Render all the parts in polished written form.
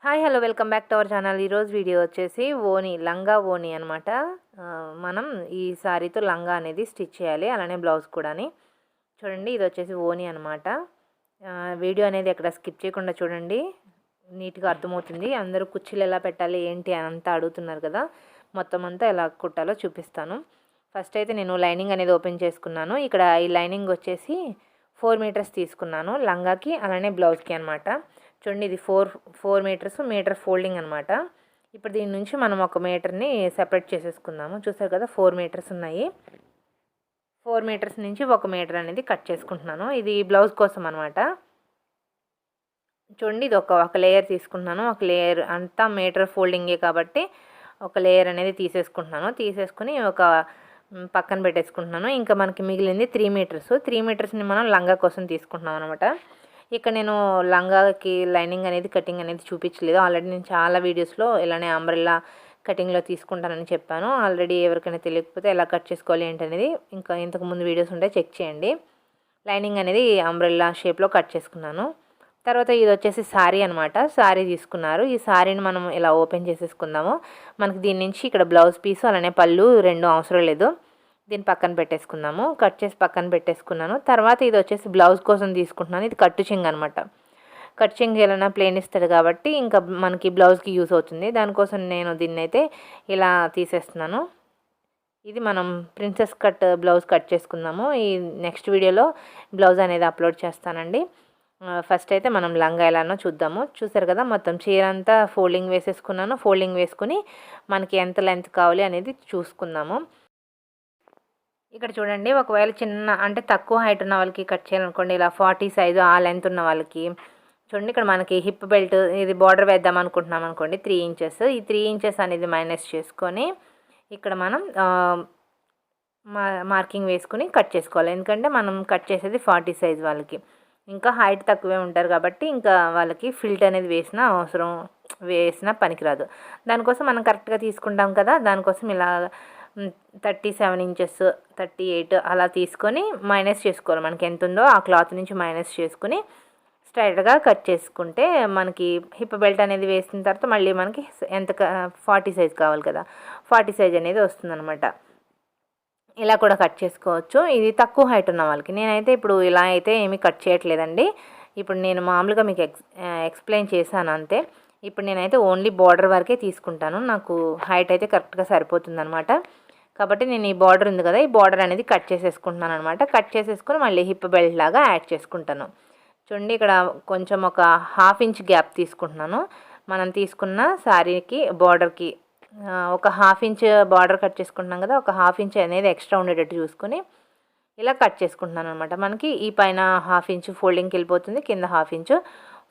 Hi hello welcome back to our channel. ఈరోజు video వచ్చేసి లంగా ఓని అనమాట. మనం ఈ సారీతో లంగా అనేది స్టిచ్ చేయాలి, అలానే బ్లౌజ్ కూడాని. చూడండి, ఇది వచ్చేసి ఓని అనమాట. వీడియో అనేది ఎక్కడ స్కిప్ చేయకుండా చూడండి, నీట్గా అర్థమవుతుంది. అందరూ కుర్చీలు ఎలా పెట్టాలి ఏంటి అని అంతా అడుగుతున్నారు కదా, మొత్తం అంతా ఎలా కుట్టాలో చూపిస్తాను. ఫస్ట్ అయితే నేను లైనింగ్ అనేది ఓపెన్ చేసుకున్నాను. ఇక్కడ ఈ లైనింగ్ వచ్చేసి 4 మీటర్స్ తీసుకున్నాను లంగాకి, అలానే బ్లౌజ్కి అనమాట. చూడండి, ఇది 4 మీటర్స్, మీటర్ ఫోల్డింగ్ అనమాట. ఇప్పుడు దీని నుంచి మనం 1 మీటర్ని సెపరేట్ చేసేసుకుందాము. చూసారు కదా, 4 మీటర్స్ ఉన్నాయి. 4 మీటర్స్ నుంచి 1 మీటర్ అనేది కట్ చేసుకుంటున్నాను. ఇది బ్లౌజ్ కోసం అనమాట. చూడండి, ఇది ఒక లేయర్ తీసుకుంటున్నాను. ఒక లేయర్ అంతా మీటర్ ఫోల్డింగే కాబట్టి ఒక లేయర్ అనేది తీసేసుకుంటున్నాను. తీసేసుకుని ఒక పక్కన పెట్టేసుకుంటున్నాను. ఇంకా మనకి మిగిలింది 3 మీటర్స్. 3 మీటర్స్ని మనం లంగా కోసం తీసుకుంటున్నాం అనమాట. ఇక్కడ నేను లంగాకి లైనింగ్ అనేది కటింగ్ అనేది చూపించలేదు. ఆల్రెడీ నేను చాలా వీడియోస్లో ఇలానే అంబ్రెల్లా కటింగ్లో తీసుకుంటానని చెప్పాను. ఆల్రెడీ ఎవరికైనా తెలియకపోతే ఎలా కట్ చేసుకోవాలి ఏంటనేది ఇంకా ఇంతకుముందు వీడియోస్ ఉంటే చెక్ చేయండి. లైనింగ్ అనేది అంబ్రెల్లా షేప్లో కట్ చేసుకున్నాను. తర్వాత ఇది వచ్చేసి శారీ అనమాట. శారీ తీసుకున్నారు. ఈ శారీని మనం ఇలా ఓపెన్ చేసేసుకుందాము. మనకి దీని నుంచి ఇక్కడ బ్లౌజ్ పీసు అలానే పళ్ళు 2 అవసరం లేదు. దీన్ని పక్కన పెట్టేసుకుందాము. కట్ చేసి పక్కన పెట్టేసుకున్నాను. తర్వాత ఇది వచ్చేసి బ్లౌజ్ కోసం తీసుకుంటున్నాను. ఇది కట్టు చెంగు అనమాట. కట్ చెంగు ఎలా ప్లేన్ ఇస్తాడు కాబట్టి ఇంకా మనకి బ్లౌజ్కి యూస్ అవుతుంది. దానికోసం నేను దీన్ని అయితే ఇలా తీసేస్తున్నాను. ఇది మనం ప్రిన్సెస్ కట్ బ్లౌజ్ కట్ చేసుకుందాము. ఈ నెక్స్ట్ వీడియోలో బ్లౌజ్ అనేది అప్లోడ్ చేస్తానండి. ఫస్ట్ అయితే మనం లంగా ఎలానో చూద్దాము. చూసారు కదా, మొత్తం చీర అంతా ఫోల్డింగ్ వేసేసుకున్నాను. ఫోల్డింగ్ వేసుకుని మనకి ఎంత లెంత్ కావాలి అనేది చూసుకుందాము. ఇక్కడ చూడండి, ఒకవేళ చిన్న అంటే తక్కువ హైట్ ఉన్న వాళ్ళకి కట్ చేయాలనుకోండి, ఇలా 40 సైజు ఆ లెంత్ ఉన్న వాళ్ళకి చూడండి, ఇక్కడ మనకి హిప్ బెల్ట్ ఇది బార్డర్ వేద్దాం అనుకుంటున్నాం అనుకోండి, 3 ఇంచెస్. ఈ 3 ఇంచెస్ అనేది మైనస్ చేసుకొని ఇక్కడ మనం మార్కింగ్ వేసుకుని కట్ చేసుకోవాలి. ఎందుకంటే మనం కట్ చేసేది 40 సైజ్ వాళ్ళకి. ఇంకా హైట్ తక్కువే ఉంటారు కాబట్టి ఇంకా వాళ్ళకి ఫిల్ట్ అనేది వేసినా పనికిరాదు. దానికోసం మనం కరెక్ట్గా తీసుకుంటాం కదా, దానికోసం ఇలా 37 ఇంచెస్ 38 అలా తీసుకొని మైనస్ చేసుకోవాలి. మనకి ఎంత ఉందో ఆ క్లాత్ నుంచి మైనస్ చేసుకుని స్ట్రైట్గా కట్ చేసుకుంటే మనకి హిప్ బెల్ట్ అనేది వేసిన తర్వాత మళ్ళీ మనకి ఎంత 40 సైజ్ కావాలి కదా, 40 సైజ్ అనేది వస్తుందన్నమాట. ఇలా కూడా కట్ చేసుకోవచ్చు. ఇది తక్కువ హైట్ ఉన్న వాళ్ళకి. నేనైతే ఇప్పుడు ఇలా అయితే ఏమీ కట్ చేయట్లేదండి. ఇప్పుడు నేను మామూలుగా మీకు ఎక్స్ప్లెయిన్ చేశాను అంతే. ఇప్పుడు నేనైతే ఓన్లీ బార్డర్ వరకే తీసుకుంటాను. నాకు హైట్ అయితే కరెక్ట్గా సరిపోతుందన్నమాట. కాబట్టి నేను ఈ బార్డర్ ఉంది కదా, ఈ బార్డర్ అనేది కట్ చేసేసుకుంటున్నాను అనమాట. కట్ చేసేసుకొని మళ్ళీ హిప్ బెల్ట్ లాగా యాడ్ చేసుకుంటాను. చూడండి, ఇక్కడ కొంచెం ఒక 1/2 ఇంచ్ గ్యాప్ తీసుకుంటున్నాను. మనం తీసుకున్న శారీకి బార్డర్కి ఒక 1/2 ఇంచ్ బార్డర్ కట్ చేసుకుంటున్నాం కదా, ఒక 1/2 ఇంచ్ అనేది ఎక్స్ట్రా ఉండేటట్టు చూసుకొని ఇలా కట్ చేసుకుంటున్నాను అనమాట. మనకి ఈ పైన 1/2 ఇంచ్ ఫోల్డింగ్కి వెళ్ళిపోతుంది, కింద 1/2 ఇంచ్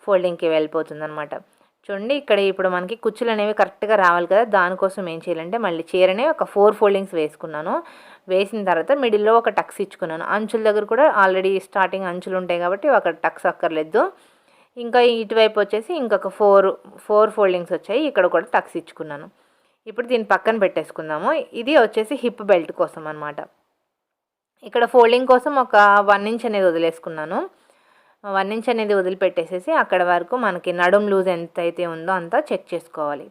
ఫోల్డింగ్కి వెళ్ళిపోతుంది అనమాట. చూడండి, ఇక్కడ ఇప్పుడు మనకి కుచ్చులు అనేవి కరెక్ట్గా రావాలి కదా, దానికోసం ఏం చేయాలంటే మళ్ళీ చీరనే ఒక 4 ఫోల్డింగ్స్ వేసుకున్నాను. వేసిన తర్వాత మిడిల్లో ఒక టక్స్ ఇచ్చుకున్నాను. అంచుల దగ్గర కూడా ఆల్రెడీ స్టార్టింగ్ అంచులు ఉంటాయి కాబట్టి ఒక టక్స్ అక్కర్లేదు. ఇంకా ఇటువైపు వచ్చేసి ఇంకొక 4 ఫోల్డింగ్స్ వచ్చాయి. ఇక్కడ కూడా టక్స్ ఇచ్చుకున్నాను. ఇప్పుడు దీన్ని పక్కన పెట్టేసుకుందాము. ఇది వచ్చేసి హిప్ బెల్ట్ కోసం అనమాట. ఇక్కడ ఫోల్డింగ్ కోసం ఒక 1 ఇంచ్ అనేది వదిలేసుకున్నాను. 1 ఇంచ్ అనేది వదిలిపెట్టేసేసి అక్కడ వరకు మనకి నడుం లూజ్ ఎంత అయితే ఉందో అంతా చెక్ చేసుకోవాలి.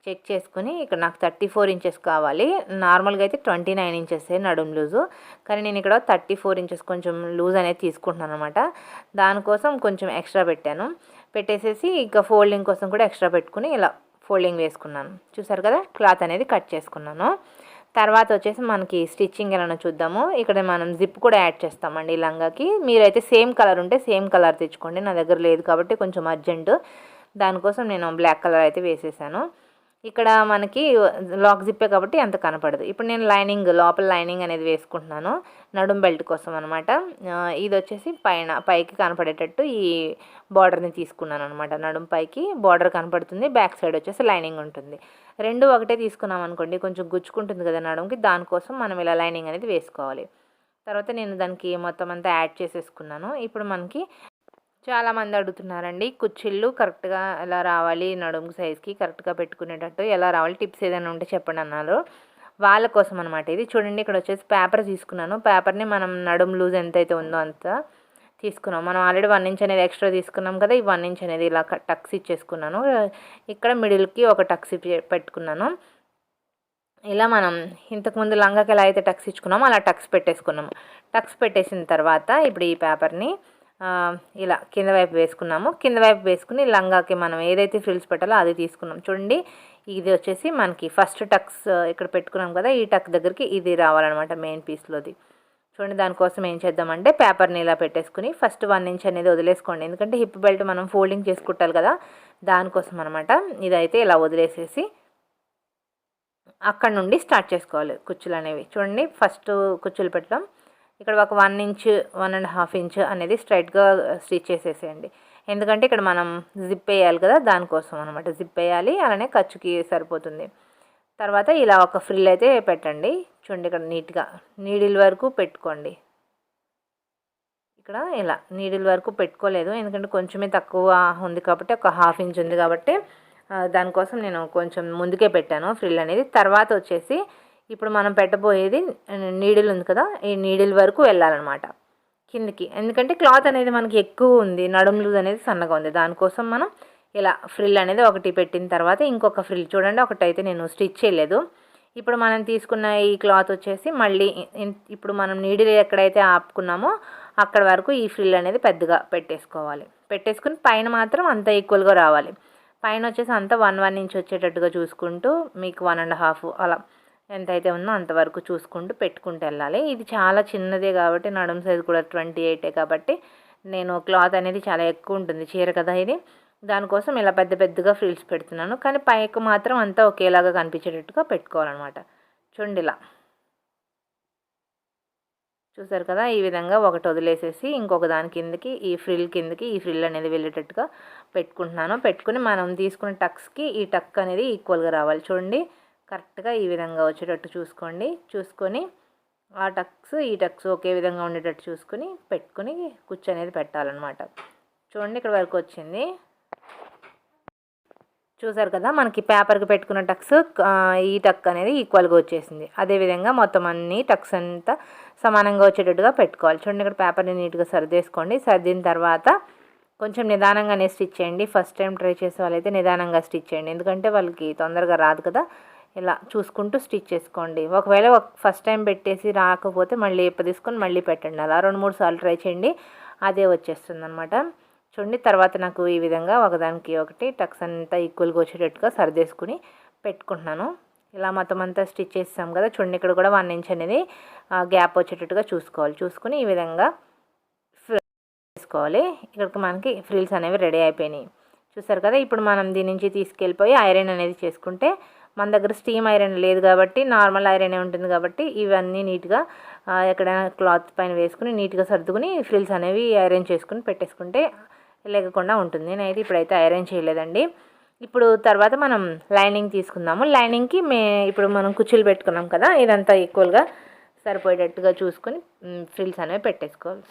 చెక్ చేసుకుని ఇక్కడ నాకు 34 ఇంచెస్ కావాలి. నార్మల్గా అయితే 29 ఇంచెసే నడుం లూజు, కానీ నేను ఇక్కడ 34 ఇంచెస్ కొంచెం లూజ్ అనేది తీసుకుంటున్నాను అనమాట. దానికోసం కొంచెం ఎక్స్ట్రా పెట్టేసేసి ఇంకా ఫోల్డింగ్ కోసం కూడా ఎక్స్ట్రా పెట్టుకుని ఇలా ఫోల్డింగ్ వేసుకున్నాను. చూసారు కదా, క్లాత్ అనేది కట్ చేసుకున్నాను. తర్వాత వచ్చేసి మనకి స్టిచ్చింగ్ ఎలా చూద్దాము. ఇక్కడ మనం జిప్ కూడా యాడ్ చేస్తామండి ఈ లంగాకి. మీరైతే సేమ్ కలర్ ఉంటే సేమ్ కలర్ తెచ్చుకోండి. నా దగ్గర లేదు కాబట్టి కొంచెం అర్జెంటు, దానికోసం నేను బ్లాక్ కలర్ అయితే వేసేసాను. ఇక్కడ మనకి లాక్ జిప్పే కాబట్టి అంత కనపడదు. ఇప్పుడు నేను లోపల లైనింగ్ అనేది వేసుకుంటున్నాను నడుం బెల్ట్ కోసం అనమాట. ఇది వచ్చేసి పైకి కనపడేటట్టు ఈ బార్డర్ని తీసుకున్నాను అనమాట. నడుం పైకి బార్డర్ కనపడుతుంది, బ్యాక్ సైడ్ వచ్చేసి లైనింగ్ ఉంటుంది. 2 ఒకటే తీసుకున్నాం అనుకోండి, కొంచెం గుచ్చుకుంటుంది కదా నడుంకి, దానికోసం మనం ఇలా లైనింగ్ అనేది వేసుకోవాలి. తర్వాత నేను దానికి మొత్తం అంతా యాడ్ చేసేసుకున్నాను. ఇప్పుడు మనకి చాలామంది అడుగుతున్నారండి, కుచ్చిళ్ళు కరెక్ట్గా ఎలా రావాలి, నడుము సైజ్కి కరెక్ట్గా పెట్టుకునేటట్టు ఎలా రావాలి, టిప్స్ ఏదైనా ఉంటే చెప్పండి అన్నారు. వాళ్ళ కోసం అనమాట ఇది. చూడండి, ఇక్కడ వచ్చేసి పేపర్ తీసుకున్నాను. పేపర్ని మనం నడుము లూజ్ ఎంతైతే ఉందో అంత తీసుకున్నాం. మనం ఆల్రెడీ 1 ఇంచ్ అనేది ఎక్స్ట్రా తీసుకున్నాం కదా, ఈ 1 ఇంచ్ అనేది ఇలా టక్స్ ఇచ్చేసుకున్నాను. ఇక్కడ మిడిల్కి ఒక టక్స్ పెట్టుకున్నాను. ఇలా మనం ఇంతకుముందు లంగాకి ఎలా అయితే టక్స్ ఇచ్చుకున్నామో అలా టక్స్ పెట్టేసుకున్నాము. టక్స్ పెట్టేసిన తర్వాత ఇప్పుడు ఈ పేపర్ని ఇలా కింద వైపు వేసుకున్నాము. కింద వైపు వేసుకుని లంగాకి మనం ఏదైతే ఫ్రిల్స్ పెట్టాలో అది తీసుకున్నాం. చూడండి, ఇది వచ్చేసి మనకి ఫస్ట్ టక్స్ ఇక్కడ పెట్టుకున్నాం కదా, ఈ టక్ దగ్గరికి ఇది రావాలన్నమాట మెయిన్ పీస్లోది. చూడండి, దానికోసం ఏం చేద్దామంటే పేపర్ని ఇలా పెట్టేసుకుని ఫస్ట్ 1 ఇంచ్ అనేది వదిలేసుకోండి. ఎందుకంటే హిప్ బెల్ట్ మనం ఫోల్డింగ్ చేసుకుంటారు కదా, దానికోసం అనమాట. ఇదైతే ఇలా వదిలేసేసి అక్కడ నుండి స్టార్ట్ చేసుకోవాలి కుచ్చులు అనేవి. చూడండి, ఫస్ట్ కుచ్చులు పెట్టడం ఇక్కడ ఒక 1 ఇంచ్ 1.5 ఇంచ్ అనేది స్ట్రైట్గా స్టిచ్ చేసేసేయండి. ఎందుకంటే ఇక్కడ మనం జిప్ వేయాలి కదా, దానికోసం అనమాట. జిప్ వేయాలి, అలానే ఖర్చుకి సరిపోతుంది. తర్వాత ఇలా ఒక ఫ్రిల్ అయితే పెట్టండి. చూడండి, ఇక్కడ నీట్గా నీడిల్ వరకు పెట్టుకోండి. ఇక్కడ ఇలా నీడిల్ వరకు పెట్టుకోలేదు, ఎందుకంటే కొంచెమే తక్కువ ఉంది కాబట్టి, ఒక 1/2 ఇంచ్ ఉంది కాబట్టి దానికోసం నేను కొంచెం ముందుకే పెట్టాను ఫ్రిల్ అనేది. తర్వాత వచ్చేసి ఇప్పుడు మనం పెట్టబోయేది నీడిల్ ఉంది కదా, ఈ నీడిల్ వరకు వెళ్ళాలన్నమాట కిందికి. ఎందుకంటే క్లాత్ అనేది మనకి ఎక్కువ ఉంది, నడుము లూజ్ అనేది సన్నగా ఉంది, దానికోసం మనం ఇలా ఫ్రిల్ అనేది ఒకటి పెట్టిన తర్వాత ఇంకొక ఫ్రిల్ చూడండి, ఒకటైతే నేను స్టిచ్ చేయలేదు. ఇప్పుడు మనం తీసుకున్న ఈ క్లాత్ వచ్చేసి మళ్ళీ ఇప్పుడు మనం నీడిల్ ఎక్కడైతే ఆపుకున్నామో అక్కడ వరకు ఈ ఫ్రిల్ అనేది పెద్దగా పెట్టేసుకోవాలి. పెట్టేసుకుని పైన మాత్రం అంత ఈక్వల్గా రావాలి. పైన వచ్చేసి అంతా 1 ఇంచ్ వచ్చేటట్టుగా చూసుకుంటూ మీకు 1.5 అలా ఎంతైతే ఉందో అంతవరకు చూసుకుంటూ పెట్టుకుంటూ వెళ్ళాలి. ఇది చాలా చిన్నదే కాబట్టి, నడుము సైజు కూడా 28 కాబట్టి నేను క్లాత్ అనేది చాలా ఎక్కువ ఉంటుంది, చీర కదా ఇది, దానికోసం ఇలా పెద్ద పెద్దగా ఫ్రిల్స్ పెడుతున్నాను. కానీ పైకి మాత్రం అంతా ఒకేలాగా కనిపించేటట్టుగా పెట్టుకోవాలన్నమాట. చూడండి, ఇలా చూసారు కదా, ఈ విధంగా ఒకటి వదిలేసేసి ఇంకొక దాని కిందకి ఈ ఫ్రిల్ అనేది వెళ్ళేటట్టుగా పెట్టుకుంటున్నాను. పెట్టుకుని మనం తీసుకున్న టక్స్కి ఈ టక్ అనేది ఈక్వల్గా రావాలి. చూడండి, కరెక్ట్గా ఈ విధంగా వచ్చేటట్టు చూసుకోండి. చూసుకొని ఆ టక్స్ ఈ టక్స్ ఒకే విధంగా ఉండేటట్టు చూసుకొని పెట్టుకుని కుచ్చు అనేది పెట్టాలన్నమాట. చూడండి, ఇక్కడ వరకు వచ్చింది. చూసారు కదా, మనకి పేపర్కి పెట్టుకున్న టక్స్ ఈ టక్ అనేది ఈక్వల్గా వచ్చేసింది. అదేవిధంగా మొత్తం అన్ని టక్స్ అంతా సమానంగా వచ్చేటట్టుగా పెట్టుకోవాలి. చూడండి, ఇక్కడ పేపర్ని నీట్గా సర్దేసుకోండి. సర్దిన తర్వాత కొంచెం నిదానంగానే స్టిచ్ చేయండి. ఫస్ట్ టైం ట్రై చేసే వాళ్ళైతే నిదానంగా స్టిచ్ చేయండి, ఎందుకంటే వాళ్ళకి తొందరగా రాదు కదా. ఇలా చూసుకుంటూ స్టిచ్ చేసుకోండి. ఒకవేళ ఫస్ట్ టైం పెట్టేసి రాకపోతే మళ్ళీ తీసుకొని మళ్ళీ పెట్టండి. అలా 2-3 సార్లు ట్రై చేయండి, అదే వచ్చేస్తుంది అనమాట. చూడండి, తర్వాత నాకు ఈ విధంగా ఒకదానికి ఒకటి టక్స్ అంతా ఈక్వల్గా వచ్చేటట్టుగా సర్దేసుకుని పెట్టుకుంటున్నాను. ఇలా మొత్తం అంతా స్టిచ్ చేస్తాం కదా. చూడండి, ఇక్కడ కూడా 1 ఇంచ్ అనేది గ్యాప్ వచ్చేటట్టుగా చూసుకోవాలి. చూసుకుని ఈ విధంగా చేసుకోవాలి. ఇక్కడికి మనకి ఫ్రిల్స్ అనేవి రెడీ అయిపోయినాయి. చూసారు కదా, ఇప్పుడు మనం దీని నుంచి తీసుకెళ్ళిపోయి ఐరన్ అనేది చేసుకుంటే, మన దగ్గర స్టీమ్ ఐరన్ లేదు కాబట్టి నార్మల్ ఐరనే ఉంటుంది కాబట్టి ఇవన్నీ నీట్గా ఎక్కడైనా క్లాత్ పైన వేసుకుని నీట్గా సర్దుకుని ఫ్రిల్స్ అనేవి ఐరన్ చేసుకుని పెట్టేసుకుంటే లేకుండా ఉంటుంది. నేనైతే ఇప్పుడైతే ఐరన్ చేయలేదండి. ఇప్పుడు తర్వాత మనం లైనింగ్ తీసుకుందాము. లైనింగ్కి ఇప్పుడు మనం కుచ్చులు పెట్టుకున్నాం కదా, ఇదంతా ఈక్వల్గా సరిపోయేటట్టుగా చూసుకొని ఫ్రిల్స్ అనేవి పెట్టేసుకోవాలి.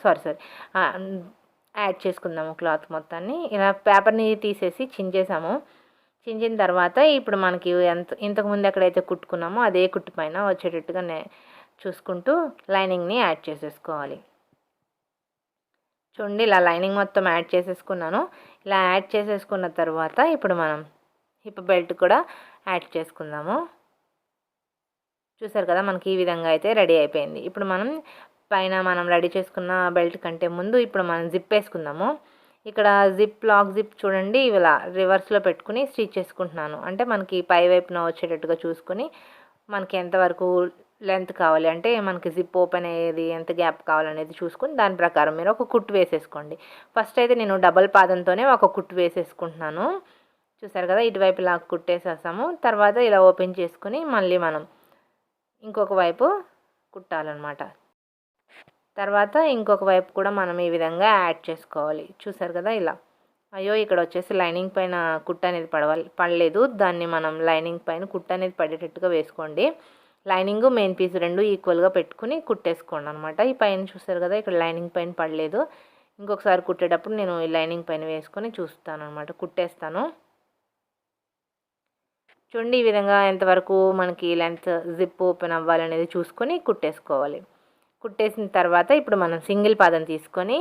యాడ్ చేసుకుందాము క్లాత్ మొత్తాన్ని. ఇలా పేపర్ని తీసేసి చించేసాము. చించిన తర్వాత ఇప్పుడు మనకి ఇంతకుముందు ఎక్కడైతే కుట్టుకున్నామో అదే కుట్టు పైన వచ్చేటట్టుగా చూసుకుంటూ లైనింగ్ని యాడ్ చేసేసుకోవాలి. చూడండి, ఇలా లైనింగ్ మొత్తం యాడ్ చేసేసుకున్నాను. ఇలా యాడ్ చేసేసుకున్న తర్వాత ఇప్పుడు మనం హిప్ బెల్ట్ కూడా యాడ్ చేసుకుందాము. చూసారు కదా, మనకి ఈ విధంగా అయితే రెడీ అయిపోయింది. ఇప్పుడు మనం పైన మనం రెడీ చేసుకున్న బెల్ట్ కంటే ముందు ఇప్పుడు మనం జిప్ వేసుకుందాము. ఇక్కడ లాక్ జిప్ చూడండి, ఇలా రివర్స్లో పెట్టుకుని స్టిచ్ చేసుకుంటున్నాను. అంటే మనకి పై వైపున వచ్చేటట్టుగా చూసుకొని మనకి ఎంతవరకు లెంత్ కావాలి, అంటే మనకి జిప్ ఓపెన్ అయ్యేది ఎంత గ్యాప్ కావాలనేది చూసుకుని దాని ప్రకారం మీరు ఒక కుట్టు వేసేసుకోండి. ఫస్ట్ అయితే నేను డబల్ పాదంతోనే ఒక కుట్టు వేసేసుకుంటున్నాను. చూసారు కదా, ఇటువైపు ఇలా కుట్టేసేసాము. తర్వాత ఇలా ఓపెన్ చేసుకుని మళ్ళీ మనం ఇంకొక వైపు కుట్టాలన్నమాట. తర్వాత ఇంకొక వైపు కూడా మనం ఈ విధంగా యాడ్ చేసుకోవాలి. చూసారు కదా, ఇలా అయ్యో ఇక్కడ వచ్చేసి లైనింగ్ పైన కుట్టు అనేది పడలేదు. దాన్ని మనం లైనింగ్ పైన కుట్టు అనేది పడేటట్టుగా వేసుకోండి. లైనింగ్ మెయిన్ పీస్ రెండు ఈక్వల్గా పెట్టుకుని కుట్టేసుకోండి అనమాట. ఈ పైన చూస్తారు కదా, ఇక్కడ లైనింగ్ పైన పడలేదు. ఇంకొకసారి కుట్టేటప్పుడు నేను ఈ లైనింగ్ పైన వేసుకొని చూస్తాను అనమాట, కుట్టేస్తాను. చూడండి, ఈ విధంగా ఎంతవరకు మనకి లెంత్ జిప్ ఓపెన్ అవ్వాలనేది చూసుకొని కుట్టేసుకోవాలి. కుట్టేసిన తర్వాత ఇప్పుడు మనం సింగిల్ పాదం తీసుకొని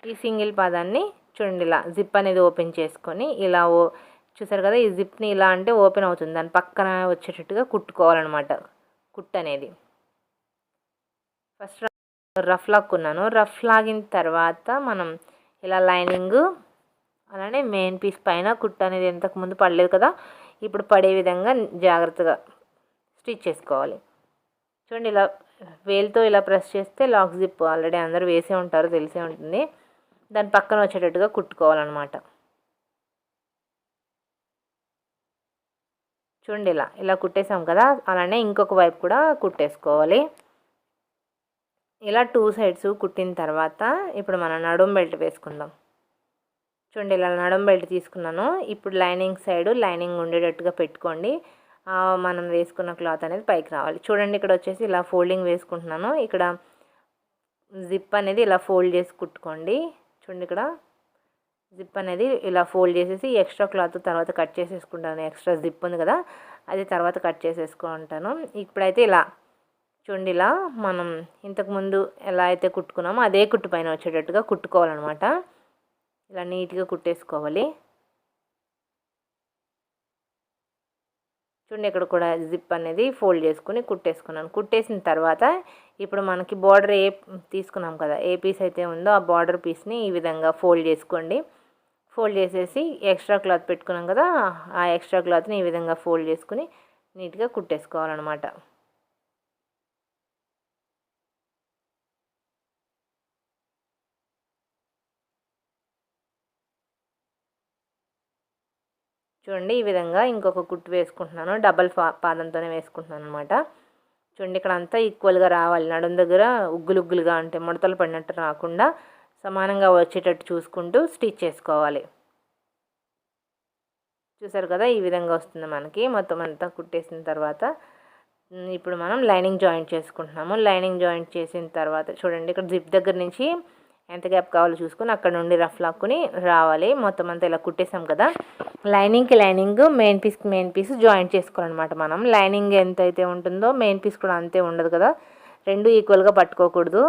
ఈ సింగిల్ పాదాన్ని చూడండి ఇలా జిప్ అనేది ఓపెన్ చేసుకొని ఇలా చూసారు కదా, ఈ జిప్ని ఇలా అంటే ఓపెన్ అవుతుంది, దాని పక్కన వచ్చేటట్టుగా కుట్టుకోవాలన్నమాట కుట్టు అనేది. First rough లాక్కున్నాను. రఫ్ లాగిన తర్వాత మనం ఇలా లైనింగ్ అలానే మెయిన్ పీస్ పైన కుట్టు అనేది ఇంతకుముందు పడలేదు కదా, ఇప్పుడు పడే విధంగా జాగ్రత్తగా స్టిచ్ చేసుకోవాలి. చూడండి ఇలా వేలుతో ఇలా ప్రెస్ చేస్తే లాక్ జిప్ ఆల్రెడీ అందరూ వేసే ఉంటారు, తెలిసే ఉంటుంది. దాని పక్కన వచ్చేటట్టుగా కుట్టుకోవాలన్నమాట. చూడండి ఇలా కుట్టేసాం కదా, అలానే ఇంకొక వైపు కూడా కుట్టేసుకోవాలి. ఇలా 2 సైడ్స్ కుట్టిన తర్వాత ఇప్పుడు మనం నడుం బెల్ట్ వేసుకుందాం. చూడండి ఇలా నడుం బెల్ట్ తీసుకున్నాను. ఇప్పుడు లైనింగ్ సైడ్ లైనింగ్ ఉండేటట్టుగా పెట్టుకోండి. మనం వేసుకున్న క్లాత్ అనేది పైకి రావాలి. చూడండి ఇక్కడ వచ్చేసి ఇలా ఫోల్డింగ్ వేసుకుంటున్నాను. ఇక్కడ జిప్ అనేది ఇలా ఫోల్డ్ చేసి కుట్టుకోండి. చూడండి ఇక్కడ జిప్ అనేది ఇలా ఫోల్డ్ చేసేసి ఎక్స్ట్రా క్లాత్ తర్వాత కట్ చేసేసుకుంటాను. ఎక్స్ట్రా జిప్ ఉంది కదా, అది తర్వాత కట్ చేసేసుకుంటాను. ఇప్పుడైతే ఇలా చూడండి ఇలా మనం ఇంతకుముందు ఎలా అయితే కుట్టుకున్నామో అదే కుట్టు పైన వచ్చేటట్టుగా కుట్టుకోవాలన్నమాట. ఇలా నీట్గా కుట్టేసుకోవాలి. చూడండి ఇక్కడ కూడా జిప్ అనేది ఫోల్డ్ చేసుకుని కుట్టేసుకున్నాను. కుట్టేసిన తర్వాత ఇప్పుడు మనకి బార్డర్ తీసుకున్నాం కదా, ఏ పీస్ అయితే ఉందో ఆ బార్డర్ పీస్ని ఈ విధంగా ఫోల్డ్ చేసుకోండి. ఫోల్డ్ చేసేసి ఎక్స్ట్రా క్లాత్ పెట్టుకున్నాం కదా, ఆ ఎక్స్ట్రా క్లాత్ని ఈ విధంగా ఫోల్డ్ చేసుకుని నీట్గా కుట్టేసుకోవాలన్నమాట. చూడండి ఈ విధంగా ఇంకొక కుట్టు వేసుకుంటున్నాను. డబల్ పాదంతోనే వేసుకుంటున్నాను అనమాట. చూడండి ఇక్కడ అంతా ఈక్వల్గా రావాలి. నడుం దగ్గర ఉగ్గులుగ్గులుగా అంటే ముడతలు పడినట్టు రాకుండా సమానంగా వచ్చేటట్టు చూసుకుంటూ స్టిచ్ చేసుకోవాలి. చూసారు కదా, ఈ విధంగా వస్తుంది మనకి. మొత్తం అంతా కుట్టేసిన తర్వాత ఇప్పుడు మనం లైనింగ్ జాయింట్ చేసుకుంటున్నాము. లైనింగ్ జాయింట్ చేసిన తర్వాత చూడండి ఇక్కడ జిప్ దగ్గర నుంచి ఎంత గ్యాప్ కావాలో చూసుకొని అక్కడ నుండి రఫ్ లాక్కుని రావాలి. మొత్తం అంతా ఇలా కుట్టేసాం కదా, లైనింగ్కి లైనింగ్ మెయిన్ పీస్కి మెయిన్ పీస్ జాయింట్ చేసుకోవాలన్నమాట. మనం లైనింగ్ ఎంత అయితే ఉంటుందో మెయిన్ పీస్ కూడా అంతే ఉండదు కదా, రెండు ఈక్వల్గా పట్టుకోకూడదు.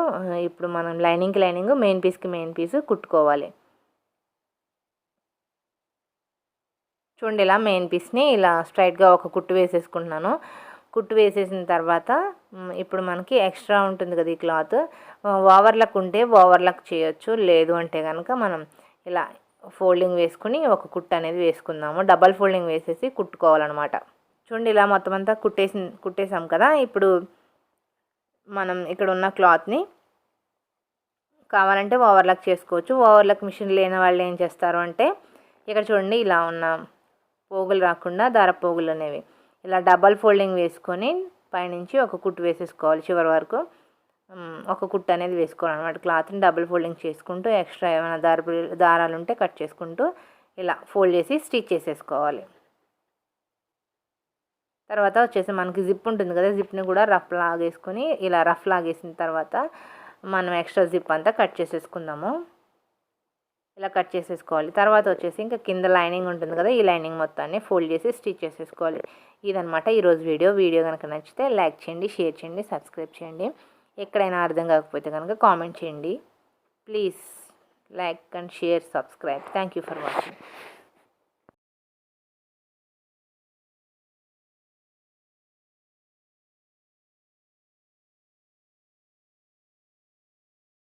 ఇప్పుడు మనం లైనింగ్కి లైనింగ్ మెయిన్ పీస్కి మెయిన్ పీస్ కుట్టుకోవాలి. చూడండి ఇలా మెయిన్ పీస్ని ఇలా స్ట్రైట్గా ఒక కుట్టు వేసేసుకుంటున్నాను. కుట్టు వేసేసిన తర్వాత ఇప్పుడు మనకి ఎక్స్ట్రా ఉంటుంది కదా ఈ క్లాత్, ఓవర్లక్ ఉంటే ఓవర్లక్ చేయొచ్చు, లేదు అంటే కనుక మనం ఇలా ఫోల్డింగ్ వేసుకుని ఒక కుట్టు అనేది వేసుకుందాము. డబల్ ఫోల్డింగ్ వేసేసి కుట్టుకోవాలన్నమాట. చూడండి ఇలా మొత్తం అంతా కుట్టేసాం కదా, ఇప్పుడు మనం ఇక్కడ ఉన్న క్లాత్ని కావాలంటే ఓవర్లక్ చేసుకోవచ్చు. ఓవర్లక్ మిషన్ లేని వాళ్ళు ఏం చేస్తారు అంటే ఇక్కడ చూడండి ఇలా ఉన్న పోగులు రాకుండా దార పోగులు అనేవి ఇలా డబల్ ఫోల్డింగ్ వేసుకొని పైనుంచి ఒక కుట్టు వేసేసుకోవాలి. చివరి వరకు ఒక కుట్టు అనేది వేసుకోవాలన్నమాట. క్లాత్ని డబుల్ ఫోల్డింగ్ చేసుకుంటూ ఎక్స్ట్రా ఏమైనా దారాలు ఉంటే కట్ చేసుకుంటూ ఇలా ఫోల్డ్ చేసి స్టిచ్ చేసేసుకోవాలి. తర్వాత వచ్చేసి మనకి జిప్ ఉంటుంది కదా, జిప్ని కూడా రఫ్ లాగేసుకొని ఇలా రఫ్ లాగేసిన తర్వాత మనం ఎక్స్ట్రా జిప్ అంతా కట్ చేసేసుకుందాము. ఇలా కట్ చేసేసుకోవాలి. తర్వాత వచ్చేసి ఇంకా కింద లైనింగ్ ఉంటుంది కదా, ఈ లైనింగ్ మొత్తాన్ని ఫోల్డ్ చేసి స్టిచ్ చేసేసుకోవాలి. ఇదనమాట ఈరోజు వీడియో కనుక నచ్చితే లైక్ చేయండి, షేర్ చేయండి, సబ్స్క్రైబ్ చేయండి. ఎక్కడైనా అర్థం కాకపోతే కనుక కామెంట్ చేయండి. Please like and share, subscribe. Thank you for watching.